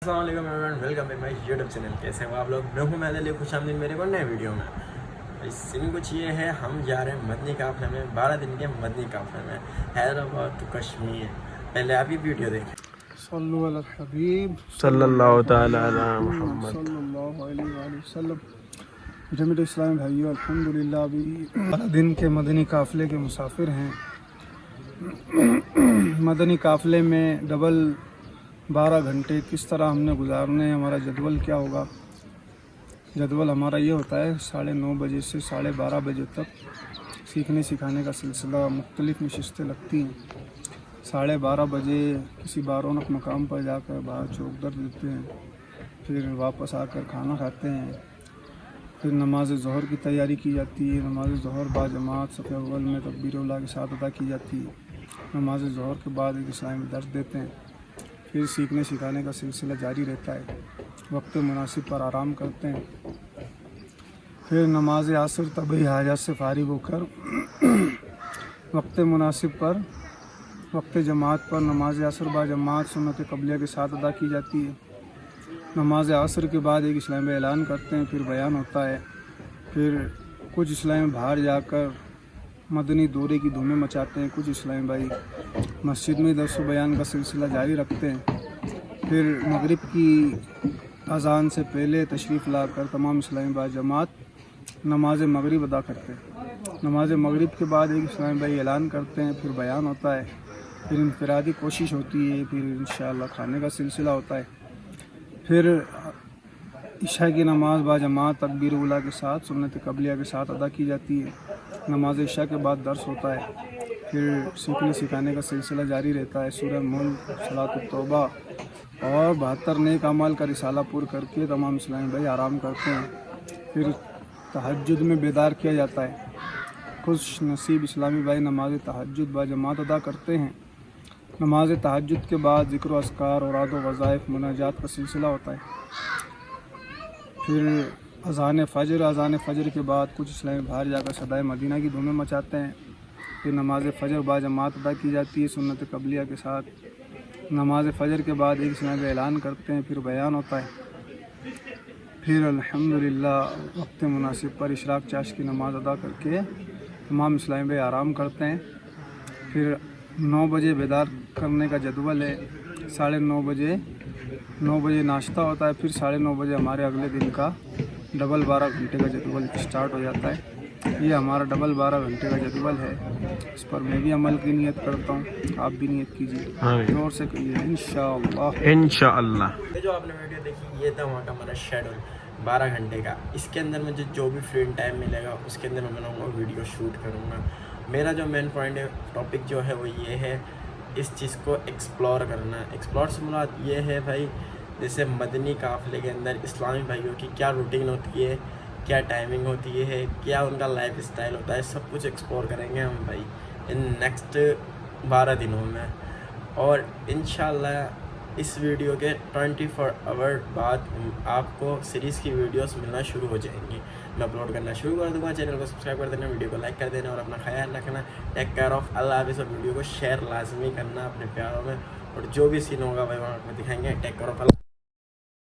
السلام علیکم everyone, welcome back my YouTube channel. کیسے ہو آپ لوگ؟ میں ہوں میرے لیے خوش آمدید میرے کو نئے ویڈیو میں۔ سین کچھ یہ ہے، ہم جا رہے ہیں مدنی قافلے میں، 12 دن کے مدنی قافلے میں، حیدرآباد ٹو کشمیر۔ پہلے آپ یہ ویڈیو دیکھیں۔ صلو علی الحبیب صلی اللہ تعالی علی محمد صلی اللہ علیہ وآلہ وسلم۔ جمیع اسلام بھائیو، الحمدللہ ابھی 12 دن کے مدنی قافلے کے مسافر ہیں۔ مدنی قافلے میں ڈبل 12 گھنٹے کس طرح ہم نے گزارنے ہیں، ہمارا جدول کیا ہوگا؟ جدول ہمارا یہ ہوتا ہے 9:30 بجے سے 12:30 بجے تک سیکھنے سکھانے کا سلسلہ، مختلف نشستیں لگتی ہیں۔ 12:30 بجے کسی بارونق مقام پر جا کر باہر چوک در دیتے ہیں، پھر واپس آ کر کھانا کھاتے ہیں، پھر نماز ظہر کی تیاری کی جاتی ہے۔ نماز ظہر با جماعت صف اول میں تکبیر اولیٰ کے ساتھ ادا کی جاتی ہے۔ نماز ظہر کے بعد ایک اسلامی درس دیتے ہیں، پھر سیکھنے سکھانے کا سلسلہ جاری رہتا ہے۔ وقت مناسب پر آرام کرتے ہیں، پھر نماز عصر طبی حاجات سے فارغ ہو کر وقت مناسب پر وقت جماعت پر نماز عصر با جماعت سنت قبلیہ کے ساتھ ادا کی جاتی ہے۔ نماز عصر کے بعد ایک اسلامی اعلان کرتے ہیں، پھر بیان ہوتا ہے۔ پھر کچھ اسلامی باہر جا کر مدنی دورے کی دھومیں مچاتے ہیں، کچھ اسلامی بھائی مسجد میں درس و بیان کا سلسلہ جاری رکھتے ہیں۔ پھر مغرب کی اذان سے پہلے تشریف لا کر تمام اسلامی با جماعت نماز مغرب ادا کرتے ہیں۔ نماز مغرب کے بعد ایک اسلامی بھائی اعلان کرتے ہیں، پھر بیان ہوتا ہے، پھر انفرادی کوشش ہوتی ہے، پھر انشاءاللہ کھانے کا سلسلہ ہوتا ہے۔ پھر عشاء کی نماز با جماعت تکبیر اولیٰ کے ساتھ سنت قبلیہ کے ساتھ ادا کی جاتی ہے۔ نماز عشاء کے بعد درس ہوتا ہے، پھر سیکھنے سکھانے کا سلسلہ جاری رہتا ہے۔ سورہ ملک، صلاۃ التوبہ اور 72 نیک اعمال کا رسالہ پور کر کے تمام اسلامی بھائی آرام کرتے ہیں۔ پھر تہجد میں بیدار کیا جاتا ہے۔ خوش نصیب اسلامی بھائی نماز تہجد با جماعت ادا کرتے ہیں۔ نماز تہجد کے بعد ذکر و اذکار، اوراد و وظائف، مناجات کا سلسلہ ہوتا ہے۔ پھر اذان فجر کے بعد کچھ اسلامی باہر جا کر صدائے مدینہ کی دھومیں مچاتے ہیں۔ پھر نماز فجر با جماعت ادا کی جاتی ہے سنت قبلیہ کے ساتھ۔ نماز فجر کے بعد ایک اسلامی اعلان کرتے ہیں، پھر بیان ہوتا ہے۔ پھر الحمدللہ وقت مناسب پر اشراق چاش کی نماز ادا کر کے تمام اسلامی بھائی آرام کرتے ہیں۔ پھر 9 بجے بیدار کرنے کا جدول ہے۔ 9:30 بجے ناشتہ ہوتا ہے، پھر 9:30 بجے ہمارے اگلے دن کا ڈبل 12 گھنٹے کا جدول اسٹارٹ ہو جاتا ہے۔ یہ ہمارا ڈبل 12 گھنٹے کا جدول ہے، اس پر میں بھی عمل کی نیت کرتا ہوں، آپ بھی نیت کیجیے، زور سے کہیے انشاءاللہ انشاءاللہ۔ یہ جو آپ نے ویڈیو دیکھی، یہ تھا وہاں کا ہمارا شیڈول 12 گھنٹے کا۔ اس کے اندر مجھے جو بھی فری ٹائم ملے گا اس کے اندر میں بناؤں گا، ویڈیو شوٹ کروں گا۔ میرا جو مین پوائنٹ ہے، ٹاپک جو ہے وہ یہ ہے، اس چیز کو ایکسپلور کرنا۔ ایکسپلور سے مراد یہ ہے بھائی، جیسے مدنی قافلے کے اندر اسلامی بھائیوں کی کیا روٹین ہوتی ہے، کیا ٹائمنگ ہوتی ہے، کیا ان کا لائف اسٹائل ہوتا ہے، سب کچھ ایکسپلور کریں گے ہم بھائی ان نیکسٹ 12 دنوں میں۔ اور انشاءاللہ اس ویڈیو کے 24 آور بعد آپ کو سیریز کی ویڈیوز ملنا شروع ہو جائیں گی، میں اپلوڈ کرنا شروع کر دوں گا۔ چینل کو سبسکرائب کر دینا، ویڈیو کو لائک کر دینا اور اپنا خیال رکھنا۔ ٹیک کیئر آف، اللہ حافظ۔ اور ویڈیو کو شیئر لازمی کرنا اپنے پیاروں میں، اور جو بھی سین ہوگا بھائی وہاں پہ دکھائیں گے۔ Take care of, Allah